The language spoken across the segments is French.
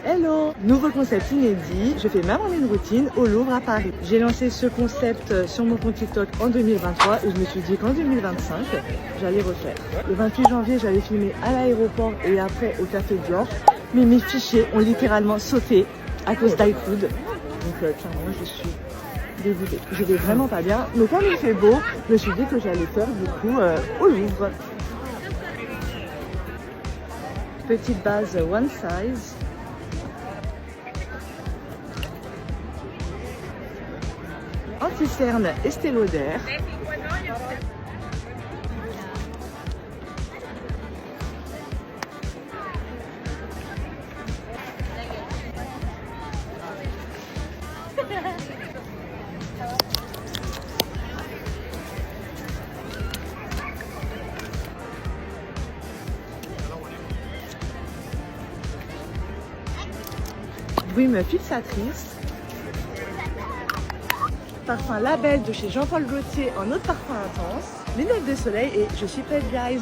Hello! Nouveau concept inédit, je fais ma morning routine au Louvre à Paris. J'ai lancé ce concept sur mon compte TikTok en 2023 et je me suis dit qu'en 2025, j'allais refaire. Le 28 janvier, j'allais filmer à l'aéroport et après au Café Dior. Mais mes fichiers ont littéralement sauté à cause d'iCloud. Donc clairement, je suis dégoûtée. Je vais vraiment pas bien. Mais comme il fait beau, je me suis dit que j'allais faire du coup au Louvre. Petite base one size. Anti-cerne Estée Lauder. Brume fixatrice. Parfum Label de chez Jean-Paul Gaultier en eau de parfum intense. Lunettes de soleil et je suis prête, guys.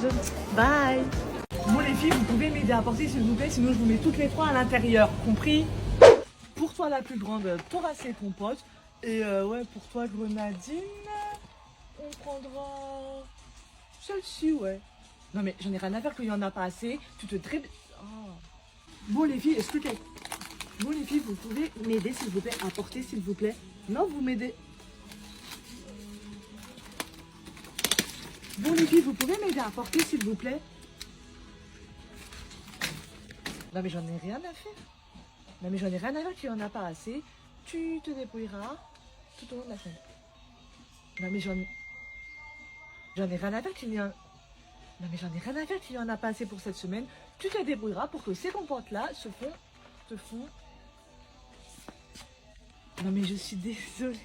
Bye. Bon les filles, vous pouvez m'aider à porter s'il vous plaît, sinon je vous mets toutes les trois à l'intérieur, compris? Pour toi la plus grande, t'auras ses compotes. Et ouais, pour toi Grenadine, on prendra celle-ci, ouais. Non mais j'en ai rien à faire qu'il y en a pas assez. Tu te dribbles. Oh. Bon les filles, est-ce que Bon les filles, vous pouvez m'aider s'il vous plaît à porter s'il vous plaît? Non, vous m'aidez. Bon les filles, vous pouvez m'aider à porter s'il vous plaît? Non mais j'en ai rien à faire. Non mais j'en ai rien à faire qu'il n'y en a pas assez. Tu te débrouilleras tout au long de la semaine. Non mais j'en ai rien à faire qu'il y en... Non mais j'en ai rien à faire qu'il n'y en a pas assez pour cette semaine. Tu te débrouilleras pour que ces compotes-là te font... Non mais je suis désolée.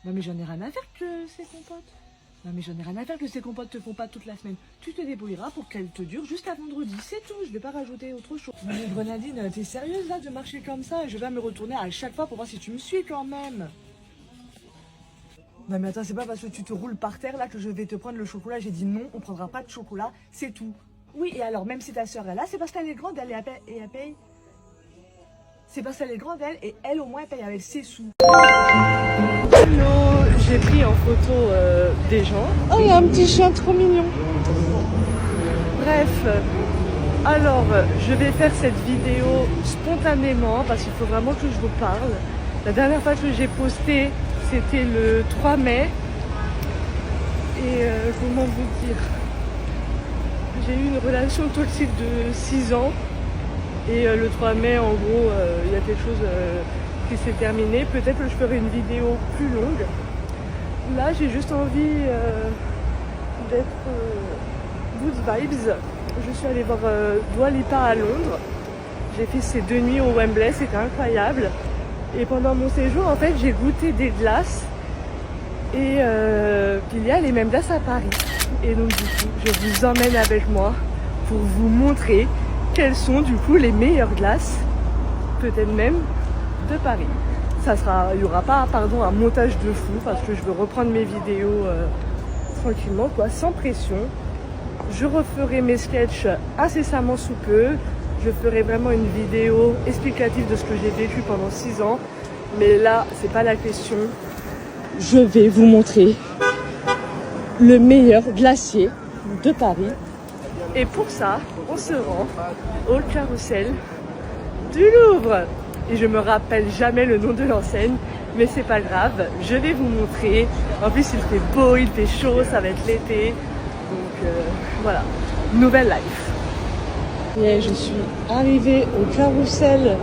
Non mais j'en ai rien à faire que ces compotes. Non mais j'en ai rien à faire que ces compotes te font pas toute la semaine. Tu te débrouilleras pour qu'elles te durent jusqu'à vendredi, c'est tout. Je vais pas rajouter autre chose. Mais Grenadine, t'es sérieuse là de marcher comme ça? Je vais me retourner à chaque fois pour voir si tu me suis quand même. Non mais attends, c'est pas parce que tu te roules par terre là que je vais te prendre le chocolat. J'ai dit non, on prendra pas de chocolat, c'est tout. Oui, et alors même si ta soeur est là, c'est parce qu'elle est grande, elle paye. C'est parce qu'elle est grande, elle, et elle au moins elle paye avec ses sous. Hello, j'ai pris en photo des gens. Oh, il y a un petit chien trop mignon. Bref, alors je vais faire cette vidéo spontanément parce qu'il faut vraiment que je vous parle. La dernière fois que j'ai posté, c'était le 3 mai. Et comment vous dire? J'ai eu une relation toxique de 6 ans. Et le 3 mai, en gros, il y a quelque chose qui s'est terminé. Peut-être que je ferai une vidéo plus longue. Là, j'ai juste envie d'être good vibes. Je suis allée voir Dua Lipa à Londres. J'ai fait ces 2 nuits au Wembley, c'était incroyable. Et pendant mon séjour, en fait, j'ai goûté des glaces. Et il y a les mêmes glaces à Paris. Et donc, du coup, je vous emmène avec moi pour vous montrer quelles sont du coup les meilleures glaces, peut-être même de Paris. Il n'y aura pas un montage de fou parce que je veux reprendre mes vidéos tranquillement, quoi, sans pression. Je referai mes sketchs incessamment sous peu. Je ferai vraiment une vidéo explicative de ce que j'ai vécu pendant 6 ans. Mais là, c'est pas la question. Je vais vous montrer le meilleur glacier de Paris. Et pour ça, on se rend au carrousel du Louvre. Et je me rappelle jamais le nom de l'enseigne, mais c'est pas grave, je vais vous montrer. En plus, il fait beau, il fait chaud, ça va être l'été. Donc voilà, nouvelle life. Et je suis arrivée au carrousel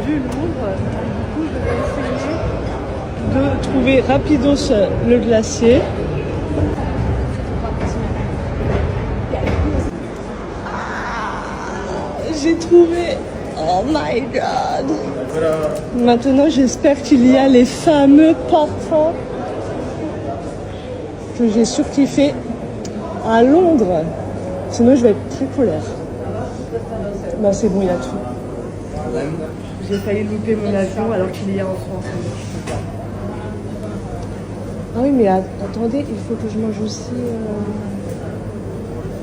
du Louvre. Du coup, je vais essayer de trouver rapidos le glacier. J'ai trouvé, oh my god. Maintenant j'espère qu'il y a les fameux parfums que j'ai surkiffé à Londres. Sinon je vais être très colère. Non c'est bon, il y a tout. J'ai failli louper mon avion alors qu'il y a en France. Ah oui mais attendez, il faut que je mange aussi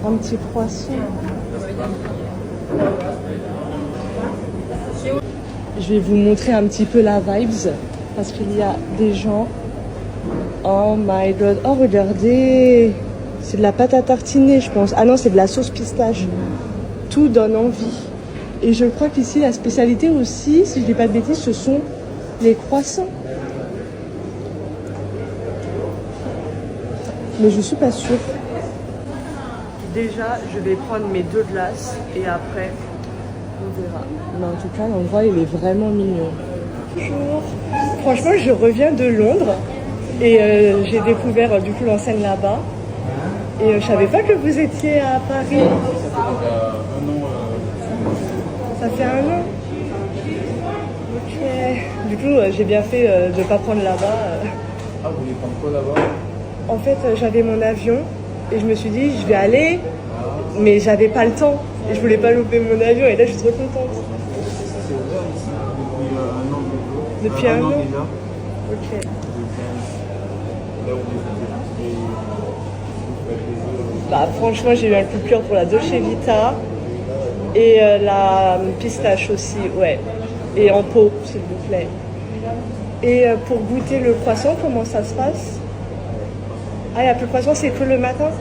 un petit poisson. Je vais vous montrer un petit peu la vibes parce qu'il y a des gens. Oh my god. Oh regardez. C'est de la pâte à tartiner je pense. Ah non c'est de la sauce pistache. Tout donne envie. Et je crois qu'ici la spécialité aussi, si je dis pas de bêtises, ce sont les croissants. Mais je suis pas sûre. Déjà je vais prendre mes 2 glaces et après on verra. Mais en tout cas l'endroit il est vraiment mignon. Bonjour. Franchement je reviens de Londres. Et j'ai découvert du coup l'enseigne là-bas. Et je savais pas que vous étiez à Paris. Ça fait 1 an. Ok. Du coup j'ai bien fait de ne pas prendre là-bas. Ah vous voulez prendre quoi là-bas? En fait j'avais mon avion et je me suis dit je vais aller. Mais j'avais pas le temps. Et je voulais pas louper mon avion et là je suis trop contente. C'est ouvert ici depuis 1 an. Depuis 1 an déjà. Ok. Là où Bah, franchement, j'ai eu un coup de cœur pour la Dolce Vita et la pistache aussi, ouais. Et en pot, s'il vous plaît. Et pour goûter le croissant, comment ça se passe? Ah, il n'y a plus de croissant, c'est que le matin?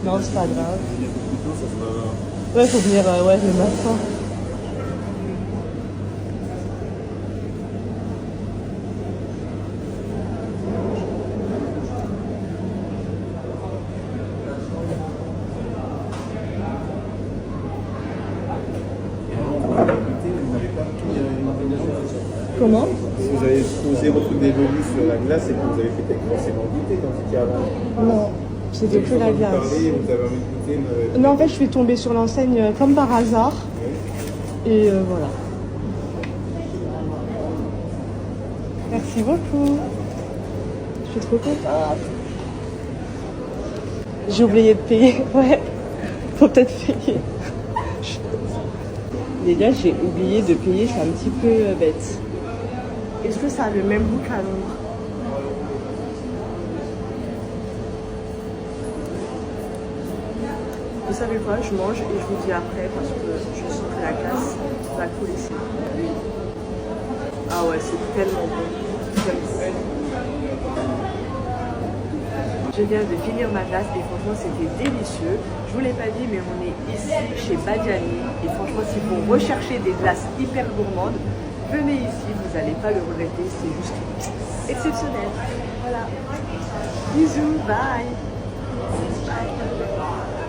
Non, c'est pas grave. Ouais, faut venir ouais, le matin. Comment? Si vous avez posé votre dévolu sur la glace et que vous avez fait forcément goûter quand vous étiez avant. Non, c'était que la glace. Vous avez envie de goûter Non, en fait, je suis tombée sur l'enseigne comme par hasard. Et voilà. Merci beaucoup. Je suis trop contente. J'ai oublié de payer. Ouais. Faut peut-être payer. Les gars, j'ai oublié de payer. C'est un petit peu bête. Est-ce que ça a le même goût qu'à Londres? Vous savez quoi, je mange et je vous dis après parce que je sens que la glace va couler ici. Ah ouais, c'est tellement bon. Je viens de finir ma glace et franchement c'était délicieux. Je vous l'ai pas dit mais on est ici chez Badiani et franchement si vous recherchez des glaces hyper gourmandes, venez ici, vous n'allez pas le regretter, c'est juste exceptionnel. Voilà. Bisous, bye. Bye.